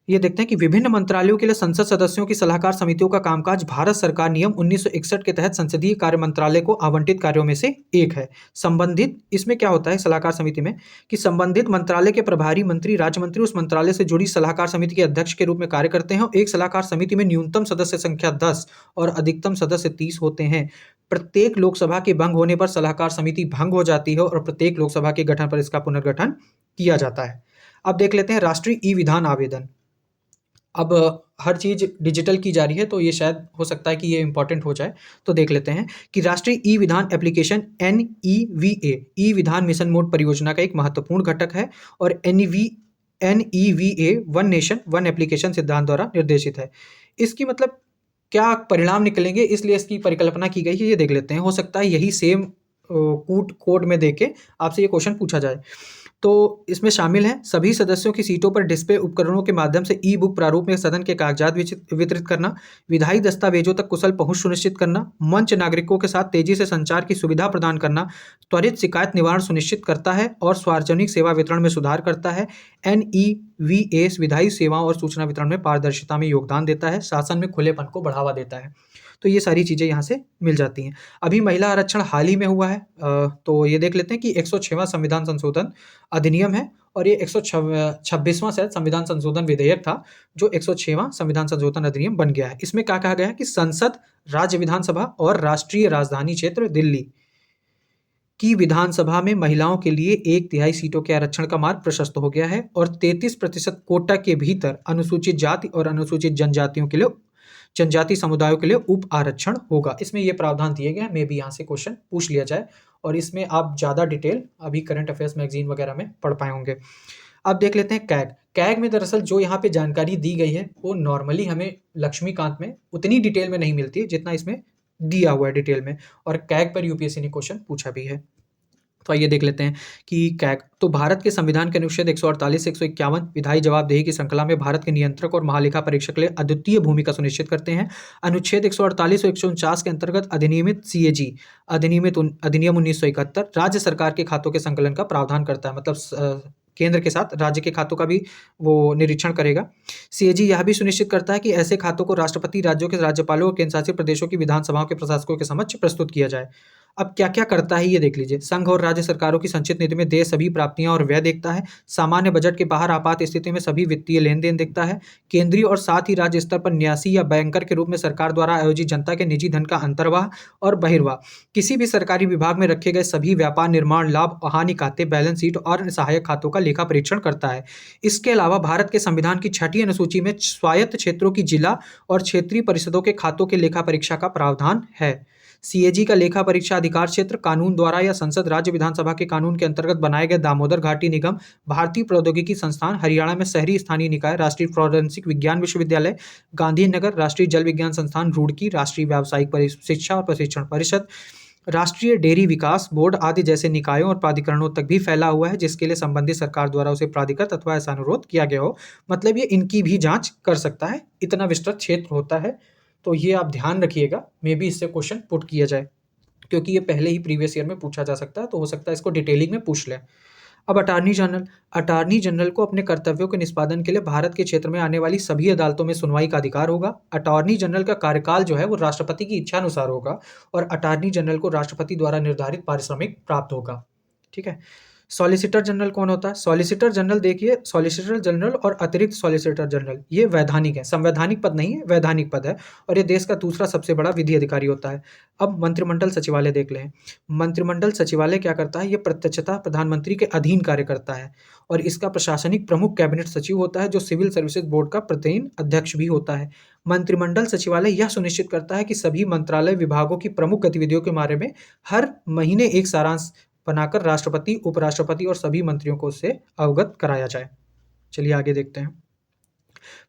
ये देखते हैं कि विभिन्न मंत्रालयों के लिए संसद सदस्यों की सलाहकार समितियों का कामकाज भारत सरकार नियम 1961 के तहत संसदीय कार्य मंत्रालय को आवंटित कार्यों में से एक है। संबंधित इसमें क्या होता है सलाहकार समिति में कि संबंधित मंत्रालय के प्रभारी मंत्री, राज्य मंत्री उस मंत्रालय से जुड़ी सलाहकार समिति के अध्यक्ष के रूप में कार्य करते हैं। एक सलाहकार समिति में न्यूनतम सदस्य संख्या 10 और अधिकतम सदस्य 30 होते हैं। प्रत्येक लोकसभा के भंग होने पर सलाहकार समिति भंग हो जाती है और प्रत्येक लोकसभा के गठन पर इसका पुनर्गठन किया जाता है। अब देख लेते हैं राष्ट्रीय ई विधान आवेदन। अब हर चीज़ डिजिटल की जा रही है, तो ये शायद हो सकता है कि ये इंपॉर्टेंट हो जाए, तो देख लेते हैं कि राष्ट्रीय ई विधान एप्लीकेशन NEVA ई विधान मिशन मोड परियोजना का एक महत्वपूर्ण घटक है और NEVA one nation one application सिद्धांत द्वारा निर्देशित है। इसकी मतलब क्या परिणाम निकलेंगे, इसलिए इसकी परिकल्पना की गई है, ये देख लेते हैं। हो सकता है यही सेम कोड में देके आपसे ये क्वेश्चन पूछा जाए। तो इसमें शामिल हैं सभी सदस्यों की सीटों पर डिस्प्ले उपकरणों के माध्यम से ई बुक प्रारूप में सदन के कागजात वितरित करना, विधायी दस्तावेजों तक कुशल पहुंच सुनिश्चित करना, मंच नागरिकों के साथ तेजी से संचार की सुविधा प्रदान करना, त्वरित शिकायत निवारण सुनिश्चित करता है और सार्वजनिक सेवा वितरण में सुधार करता है। NEVA विधायी सेवाओं और सूचना वितरण में पारदर्शिता में योगदान देता है, शासन में खुलेपन को बढ़ावा देता है। तो ये सारी चीज़ें यहाँ से मिल जाती हैं। अभी महिला आरक्षण हाल ही में हुआ है, तो ये देख लेते हैं कि 106वां संविधान संशोधन अधिनियम है और ये 126वां शायद संविधान संशोधन विधेयक था जो 106वां संविधान संशोधन अधिनियम बन गया है। इसमें क्या कहा गया है कि संसद, राज्य विधानसभा और राष्ट्रीय राजधानी क्षेत्र दिल्ली की विधानसभा में महिलाओं के लिए 1/3 सीटों के आरक्षण का मार्ग प्रशस्त हो गया है और 33% कोटा के भीतर अनुसूचित जाति और अनुसूचित जनजाति समुदायों के लिए उप आरक्षण होगा। इसमें यह प्रावधान दिए गए हैं, मे भी यहाँ से क्वेश्चन पूछ लिया जाए और इसमें आप ज़्यादा डिटेल अभी करंट अफेयर्स मैगजीन वगैरह में पढ़ पाए होंगे। अब देख लेते हैं कैग में दरअसल जो यहाँ पे जानकारी दी गई है वो नॉर्मली हमें लक्ष्मीकांत में उतनी डिटेल में नहीं मिलती है जितना इसमें दिया हुआ है डिटेल में, और कैग पर यूपीएससी ने क्वेश्चन पूछा भी है। तो आइए देख लेते हैं कि क्या। तो भारत के संविधान के अनुच्छेद 148 से 151 विधायी जवाबदेही की श्रृंखला में भारत के नियंत्रक और महालेखा परीक्षक के लिए अद्वितीय भूमिका सुनिश्चित करते हैं। अनुच्छेद 148 और 149 के अंतर्गत अधिनियमित सीएजी अधिनियम 1971 राज्य सरकार के खातों के संकलन का प्रावधान करता है। मतलब केंद्र के साथ राज्य के खातों का भी वो निरीक्षण करेगा। सीएजी यह भी सुनिश्चित करता है कि ऐसे खातों को राष्ट्रपति, राज्यों के राज्यपालों और केंद्रशासित प्रदेशों की विधानसभाओं के प्रशासकों के समक्ष प्रस्तुत किया जाए। अब क्या क्या करता है ये देख लीजिए। संघ और राज्य सरकारों की संचित निधि में देय सभी प्राप्तियां और व्यय देखता है। सामान्य बजट के बाहर आपात स्थिति में सभी वित्तीय लेन देन देखता है। केंद्रीय और साथ ही राज्य स्तर पर न्यासी या बैंकर के रूप में सरकार द्वारा आयोजित जनता के निजी धन का अंतर्वाह और बहिर्वाह, किसी भी सरकारी विभाग में रखे गए सभी व्यापार, निर्माण, लाभ, हानि खाते, बैलेंस शीट और सहायक खातों का लेखा परीक्षण करता है। इसके अलावा भारत के संविधान की 6ठी अनुसूची में स्वायत्त क्षेत्रों की जिला और क्षेत्रीय परिषदों के खातों के लेखा परीक्षा का प्रावधान है। सीएजी का लेखा परीक्षा अधिकार क्षेत्र कानून द्वारा या संसद, राज्य विधानसभा के कानून के अंतर्गत बनाए गए दामोदर घाटी निगम, भारतीय प्रौद्योगिकी संस्थान, हरियाणा में शहरी स्थानीय निकाय, राष्ट्रीय फोरेंसिक विज्ञान विश्वविद्यालय गांधीनगर, राष्ट्रीय जल विज्ञान संस्थान रुड़की, राष्ट्रीय व्यावसायिक शिक्षा और प्रशिक्षण परिषद, राष्ट्रीय डेयरी विकास बोर्ड आदि जैसे निकायों और प्राधिकरणों तक भी फैला हुआ है, जिसके लिए संबंधित सरकार द्वारा उसे प्राधिकृत अथवा ऐसा अनुरोध किया गया हो। मतलब ये इनकी भी जांच कर सकता है, इतना विस्तृत क्षेत्र होता है। तो ये आप ध्यान रखिएगा, मे बी इससे क्वेश्चन पुट किया जाए, क्योंकि ये पहले ही प्रीवियस ईयर में पूछा जा सकता है, तो हो सकता है इसको डिटेलिंग में पूछ लें। अब अटॉर्नी जनरल को अपने कर्तव्यों के निष्पादन के लिए भारत के क्षेत्र में आने वाली सभी अदालतों में सुनवाई का अधिकार होगा। अटॉर्नी जनरल का कार्यकाल जो है वो राष्ट्रपति की इच्छा अनुसार होगा और अटॉर्नी जनरल को राष्ट्रपति द्वारा निर्धारित पारिश्रमिक प्राप्त होगा। ठीक है। सॉलिसिटर जनरल कौन होता है? सॉलिसिटर जनरल देखिए, सॉलिसिटर जनरल और अतिरिक्त सॉलिसिटर जनरल ये वैधानिक है, संवैधानिक पद नहीं है, वैधानिक पद है और ये देश का दूसरा सबसे बड़ा विधि अधिकारी होता है। अब मंत्रिमंडल सचिवालय देख लें। मंत्रिमंडल सचिवालय क्या करता है? ये प्रत्यक्षतः प्रधानमंत्री के अधीन कार्य करता है और इसका प्रशासनिक प्रमुख कैबिनेट सचिव होता है, जो सिविल सर्विसेज बोर्ड का प्रतिदिन अध्यक्ष भी होता है। मंत्रिमंडल सचिवालय यह सुनिश्चित करता है कि सभी मंत्रालय विभागों की प्रमुख गतिविधियों के बारे में हर महीने एक सारांश बनाकर राष्ट्रपति, उपराष्ट्रपति और सभी मंत्रियों को उससे अवगत कराया जाए। चलिए आगे देखते हैं।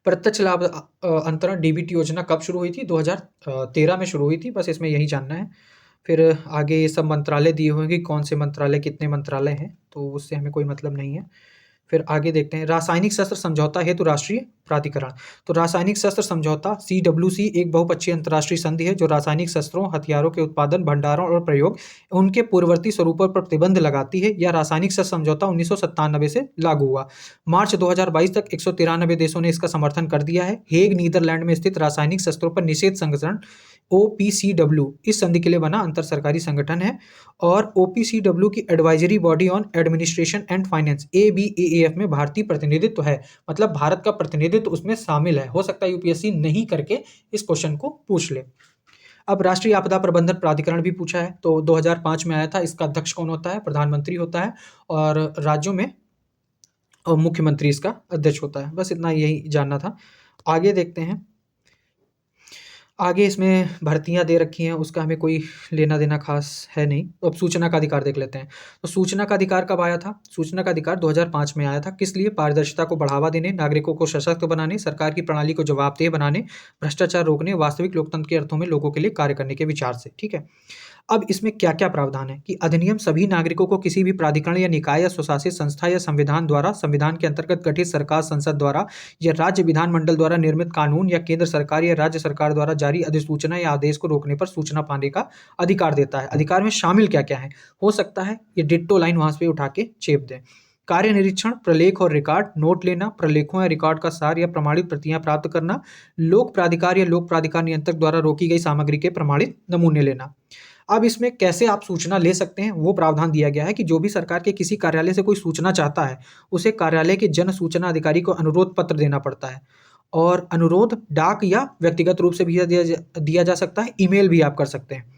प्रत्यक्ष लाभ अंतरण डीबीटी योजना कब शुरू हुई थी? 2013 में शुरू हुई थी, बस इसमें यही जानना है। फिर आगे ये सब मंत्रालय दिए हुए हैं कि कौन से मंत्रालय, कितने मंत्रालय हैं, तो उससे हमें कोई मतलब नहीं है। फिर आगे देखते हैं। रासायनिक शस्त्र समझौता हेतु राष्ट्रीय प्राधिकरण। तो रासायनिक शस्त्र समझौता CWC एक बहुपक्षीय अंतर्राष्ट्रीय संधि है जो रासायनिक शस्त्रों, हथियारों के उत्पादन, भंडारण और प्रयोग, उनके पूर्ववर्ती स्वरूपों पर प्रतिबंध लगाती है। यह रासायनिक शस्त्र समझौता 1997 से लागू हुआ। मार्च 2022 तक 193 देशों ने इसका समर्थन कर दिया है। हेग नीदरलैंड में स्थित रासायनिक शस्त्रों पर निषेध संगठन OPCW इस संधि के लिए बना अंतर सरकारी संगठन है और OPCW की advisory body on administration and finance ABAAF में भारतीय प्रतिनिधित्व है। मतलब भारत का प्रतिनिधित्व उसमें शामिल है। हो सकता है यूपीएससी नहीं करके इस क्वेश्चन को पूछ ले। अब राष्ट्रीय आपदा प्रबंधन प्राधिकरण भी पूछा है, तो 2005 में आया था। इसका अध्यक्ष कौन होता है? प्रधानमंत्री होता है और राज्यों में मुख्यमंत्री इसका अध्यक्ष होता है। बस इतना यही जानना था। आगे देखते हैं। आगे इसमें भर्तियां दे रखी हैं, उसका हमें कोई लेना देना खास है नहीं। तो अब सूचना का अधिकार देख लेते हैं। तो सूचना का अधिकार कब आया था? सूचना का अधिकार 2005 में आया था। किस लिए? पारदर्शिता को बढ़ावा देने, नागरिकों को सशक्त बनाने, सरकार की प्रणाली को जवाबदेह बनाने, भ्रष्टाचार रोकने, वास्तविक लोकतंत्र के अर्थों में लोगों के लिए कार्य करने के विचार से। ठीक है। अब इसमें क्या क्या प्रावधान है कि अधिनियम सभी नागरिकों को किसी भी प्राधिकरण या निकाय या स्वशासित संस्था या संविधान द्वारा, संविधान के अंतर्गत गठित सरकार, संसद द्वारा या राज्य विधानमंडल द्वारा निर्मित कानून या केंद्र सरकार या राज्य सरकार द्वारा जारी अधिसूचना या आदेश को रोकने पर सूचना पाने का अधिकार देता है। अधिकार में शामिल क्या क्या है? हो सकता है ये डिट्टो लाइन वहां से उठा के चेप दें। कार्य निरीक्षण, प्रलेख और रिकॉर्ड, नोट लेना, प्रलेखों या रिकॉर्ड का सार या प्रमाणित प्रतियां प्राप्त करना, लोक प्राधिकार या लोक प्राधिकार नियंत्रक द्वारा रोकी गई सामग्री के प्रमाणित नमूने लेना। अब इसमें कैसे आप सूचना ले सकते हैं वो प्रावधान दिया गया है कि जो भी सरकार के किसी कार्यालय से कोई सूचना चाहता है उसे कार्यालय के जन सूचना अधिकारी को अनुरोध पत्र देना पड़ता है और अनुरोध डाक या व्यक्तिगत रूप से भी दिया जा सकता है, ईमेल भी आप कर सकते हैं।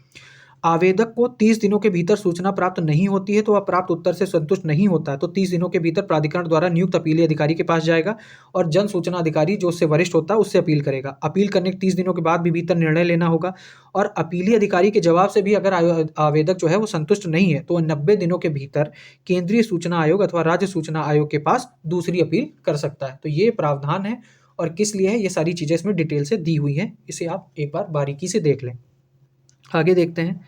आवेदक को 30 दिनों के भीतर सूचना प्राप्त नहीं होती है तो वह प्राप्त उत्तर से संतुष्ट नहीं होता है तो 30 दिनों के भीतर प्राधिकरण द्वारा नियुक्त अपीली अधिकारी के पास जाएगा और जन सूचना अधिकारी जो उससे वरिष्ठ होता है उससे अपील करेगा। अपील करने के 30 दिनों के बाद भी भीतर निर्णय लेना होगा और अपीली अधिकारी के जवाब से भी अगर आवेदक जो है वो संतुष्ट नहीं है तो वह 90 दिनों के भीतर केंद्रीय सूचना आयोग अथवा राज्य सूचना आयोग के पास दूसरी अपील कर सकता है। तो ये प्रावधान है और किस लिए है ये सारी चीज़ें इसमें डिटेल से दी हुई हैं, इसे आप एक बार बारीकी से देख लें। आगे देखते हैं।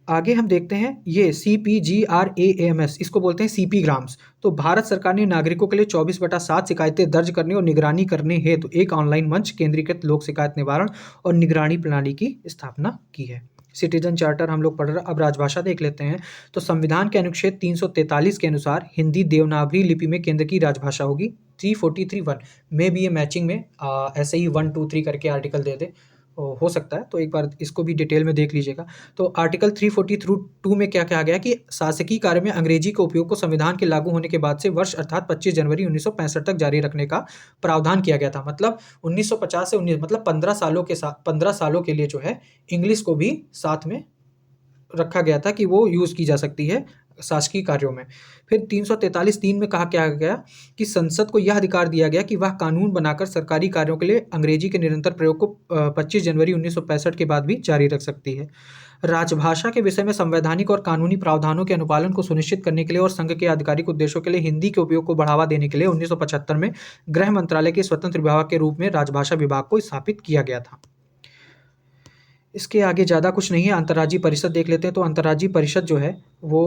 आगे हम देखते हैं ये CPGRAMS, इसको बोलते हैं CP ग्राम्स। तो भारत सरकार ने नागरिकों के लिए 24/7 शिकायतें दर्ज करने और निगरानी करने हेतु एक ऑनलाइन मंच केंद्रीकृत लोक शिकायत निवारण और निगरानी प्रणाली की स्थापना की है। सिटीजन चार्टर हम लोग पढ़ रहे, अब राजभाषा देख लेते हैं। तो संविधान के अनुच्छेद 343 के अनुसार हिंदी देवनागरी लिपि में केंद्र की राजभाषा होगी। 343(1) में भी ये मैचिंग में ऐसे ही 1, 2, 3 करके आर्टिकल दे दे, हो सकता है, तो एक बार इसको भी डिटेल में देख लीजिएगा। तो आर्टिकल 342 में क्या कहा गया कि शासकीय कार्य में अंग्रेजी के उपयोग को संविधान के लागू होने के बाद से वर्ष अर्थात 25 जनवरी 1965 तक जारी रखने का प्रावधान किया गया था। मतलब 1950 से 19 मतलब 15 सालों के लिए जो है इंग्लिश को भी साथ में रखा गया था कि वो यूज़ की जा सकती है शासकीय कार्यों में। फिर 343(3) में कहा क्या गया कि संसद को यह अधिकार दिया गया कि वह कानून बनाकर सरकारी कार्यों के लिए अंग्रेजी के निरंतर प्रयोग को 25 जनवरी 1965 के बाद भी जारी रख सकती है। राजभाषा के विषय में संवैधानिक और कानूनी प्रावधानों के अनुपालन को सुनिश्चित करने के लिए और संघ के आधिकारिक उद्देश्यों के लिए हिंदी के उपयोग को बढ़ावा देने के लिए 1975 में गृह मंत्रालय के स्वतंत्र विभाग के रूप में राजभाषा विभाग को स्थापित किया गया था। इसके आगे ज़्यादा कुछ नहीं है। अंतर्राज्यीय परिषद देख लेते हैं। तो अंतर्राज्यीय परिषद जो है वो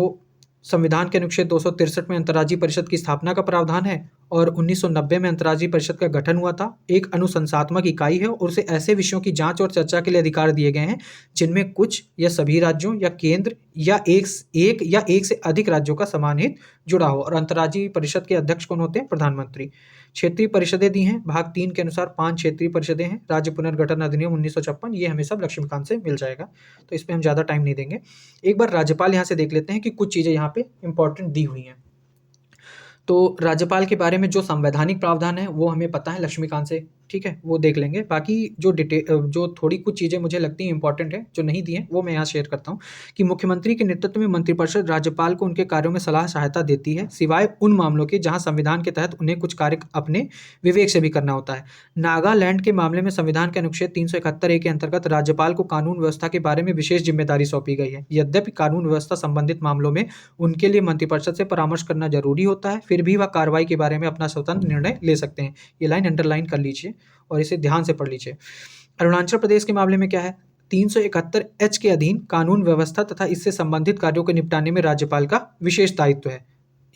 संविधान के अनुच्छेद 263 में अंतर्राज्यीय परिषद की स्थापना का प्रावधान है और 1990 में अंतर्राज्यीय परिषद का गठन हुआ था। एक अनुशंसात्मक इकाई है और उसे ऐसे विषयों की जांच और चर्चा के लिए अधिकार दिए गए हैं जिनमें कुछ या सभी राज्यों या केंद्र या एक से अधिक राज्यों का समान हित जुड़ा हो। और अंतर्राज्यीय परिषद के अध्यक्ष कौन होते हैं? प्रधानमंत्री। क्षेत्रीय परिषदें दी हैं, भाग 3 के अनुसार 5 क्षेत्रीय परिषदें हैं। राज्य पुनर्गठन अधिनियम 1956, ये हमें सब लक्ष्मीकांत से मिल जाएगा, तो इस पे हम ज़्यादा टाइम नहीं देंगे। एक बार राज्यपाल यहाँ से देख लेते हैं कि कुछ चीज़ें यहाँ पे इंपॉर्टेंट दी हुई हैं। तो राज्यपाल के बारे में जो संवैधानिक प्रावधान है वो हमें पता है लक्ष्मीकांत से, ठीक है, वो देख लेंगे। बाकी जो थोड़ी कुछ चीज़ें मुझे लगती हैं इंपॉर्टेंट है, जो नहीं दी हैं, वो मैं यहाँ शेयर करता हूँ कि मुख्यमंत्री के नेतृत्व में मंत्रिपरिषद राज्यपाल को उनके कार्यों में सलाह सहायता देती है, सिवाय उन मामलों के जहाँ संविधान के तहत उन्हें कुछ कार्य अपने विवेक से भी करना होता है। नागालैंड के मामले में संविधान के अनुच्छेद 371(a) के अंतर्गत राज्यपाल को कानून व्यवस्था के बारे में विशेष जिम्मेदारी सौंपी गई है। यद्यपि कानून व्यवस्था संबंधित मामलों में उनके लिए मंत्रिपरिषद से परामर्श करना जरूरी होता है, फिर भी वह कार्रवाई के बारे में अपना स्वतंत्र निर्णय ले सकते हैं। ये लाइन अंडरलाइन कर लीजिए और इसे ध्यान से पढ़ लीजिए। अरुणाचल प्रदेश के मामले में क्या है? 371(h) के अधीन कानून व्यवस्था तथा इससे संबंधित कार्यों को निपटाने में राज्यपाल का विशेष दायित्व है।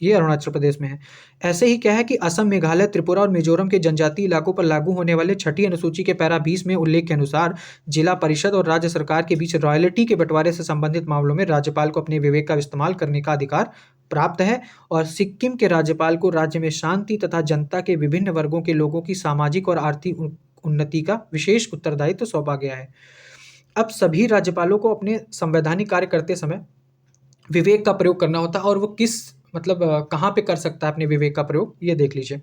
ये अरुणाचल प्रदेश में है। ऐसे ही क्या है कि असम, मेघालय, त्रिपुरा और मिजोरम के जनजातीय इलाकों पर लागू होने वाले 6ठी अनुसूची के पैरा 20 में उल्लेख के अनुसार जिला परिषद और राज्य सरकार के बीच रॉयल्टी के बंटवारे से संबंधित मामलों में राज्यपाल को अपने विवेक का इस्तेमाल करने का अधिकार प्राप्त है। और सिक्किम के राज्यपाल को राज्य में शांति तथा जनता के विभिन्न वर्गों के लोगों की सामाजिक और आर्थिक उन्नति का विशेष उत्तरदायित्व सौंपा गया है। अब सभी राज्यपालों को अपने संवैधानिक कार्य करते समय विवेक का प्रयोग करना होता है और वो किस कहाँ पे कर सकता है अपने विवेक का प्रयोग, ये देख लीजिए।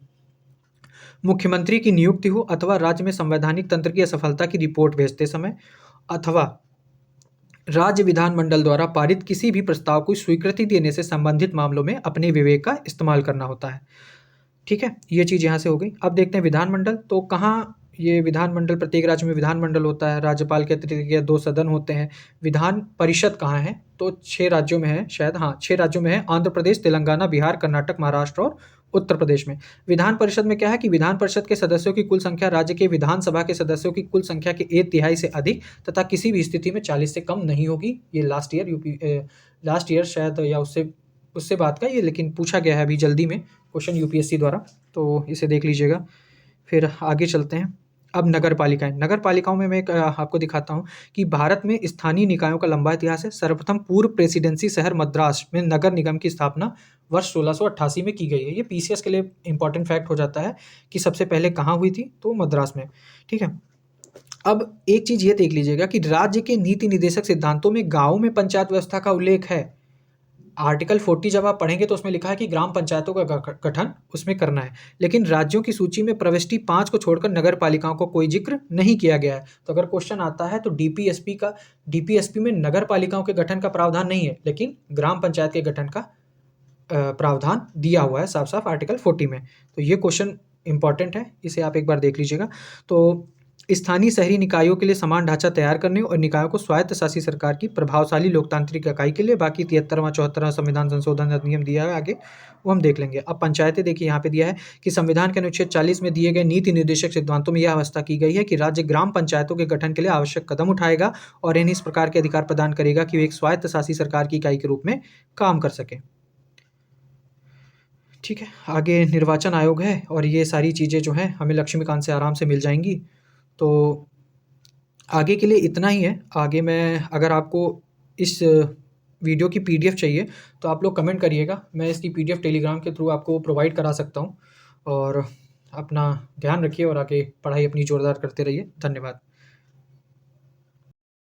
मुख्यमंत्री की नियुक्ति हो अथवा राज्य में संवैधानिक तंत्र की असफलता की रिपोर्ट भेजते समय अथवा राज्य विधानमंडल द्वारा पारित किसी भी प्रस्ताव को स्वीकृति देने से संबंधित मामलों में अपने विवेक का इस्तेमाल करना होता है। ठीक है, ये चीज़ यहाँ से हो गई। अब देखते हैं विधानमंडल। तो कहाँ ये विधानमंडल, प्रत्येक राज्य में विधानमंडल होता है, राज्यपाल के अतिरिक्त 2 सदन होते हैं। विधान परिषद कहाँ है? तो 6 राज्यों में है शायद, हाँ 6 राज्यों में है, आंध्र प्रदेश, तेलंगाना, बिहार, कर्नाटक, महाराष्ट्र और उत्तर प्रदेश में। विधान परिषद में क्या है कि विधान परिषद के सदस्यों की कुल संख्या राज्य के विधानसभा के सदस्यों की कुल संख्या के 1/3 से अधिक तथा किसी भी स्थिति में 40 से कम नहीं होगी। ये लास्ट ईयर शायद या उससे बात का ये, लेकिन पूछा गया है अभी जल्दी में क्वेश्चन यूपीएससी द्वारा, तो इसे देख लीजिएगा। फिर आगे चलते हैं। अब नगर पालिकाएं। नगर पालिकाओं में मैं आपको दिखाता हूँ कि भारत में स्थानीय निकायों का लंबा इतिहास है। सर्वप्रथम पूर्व प्रेसिडेंसी शहर मद्रास में नगर निगम की स्थापना वर्ष 1688 में की गई है। ये पीसीएस के लिए इंपॉर्टेंट फैक्ट हो जाता है कि सबसे पहले कहाँ हुई थी, तो मद्रास में। ठीक है, अब एक चीज़ ये देख लीजिएगा कि राज्य के नीति निर्देशक सिद्धांतों में गाँव में पंचायत व्यवस्था का उल्लेख है। आर्टिकल 40 जब आप पढ़ेंगे तो उसमें लिखा है कि ग्राम पंचायतों का गठन उसमें करना है, लेकिन राज्यों की सूची में प्रविष्टि 5 को छोड़कर नगर पालिकाओं को कोई जिक्र नहीं किया गया है। तो अगर क्वेश्चन आता है तो डीपीएसपी में नगर पालिकाओं के गठन का प्रावधान नहीं है, लेकिन ग्राम पंचायत के गठन का प्रावधान दिया हुआ है साफ साफ आर्टिकल 40 में। तो ये क्वेश्चन इंपॉर्टेंट है, इसे आप एक बार देख लीजिएगा। तो स्थानीय शहरी निकायों के लिए समान ढांचा तैयार करने और निकायों को स्वायत्त शासी सरकार की प्रभावशाली लोकतांत्रिक इकाई के लिए बाकी 73वां 74वां संविधान संशोधन अधिनियम दिया है आगे, वो हम देख लेंगे। अब पंचायतें देखिए यहाँ पे दिया है कि संविधान के अनुच्छेद 40 में दिए गए नीति निर्देशक सिद्धांतों में यह व्यवस्था की गई है कि राज्य ग्राम पंचायतों के गठन के लिए आवश्यक कदम उठाएगा और इन्हें इस प्रकार के अधिकार प्रदान करेगा कि वे एक स्वायत्त शासी सरकार की इकाई के रूप में काम कर सकें। ठीक है, आगे निर्वाचन आयोग है और ये सारी चीज़ें जो हैं हमें लक्ष्मीकांत से आराम से मिल जाएँगी। तो आगे के लिए इतना ही है। आगे मैं अगर आपको इस वीडियो की पीडीएफ चाहिए तो आप लोग कमेंट करिएगा, मैं इसकी पीडीएफ टेलीग्राम के थ्रू आपको प्रोवाइड करा सकता हूँ। और अपना ध्यान रखिए और आगे पढ़ाई अपनी ज़ोरदार करते रहिए। धन्यवाद।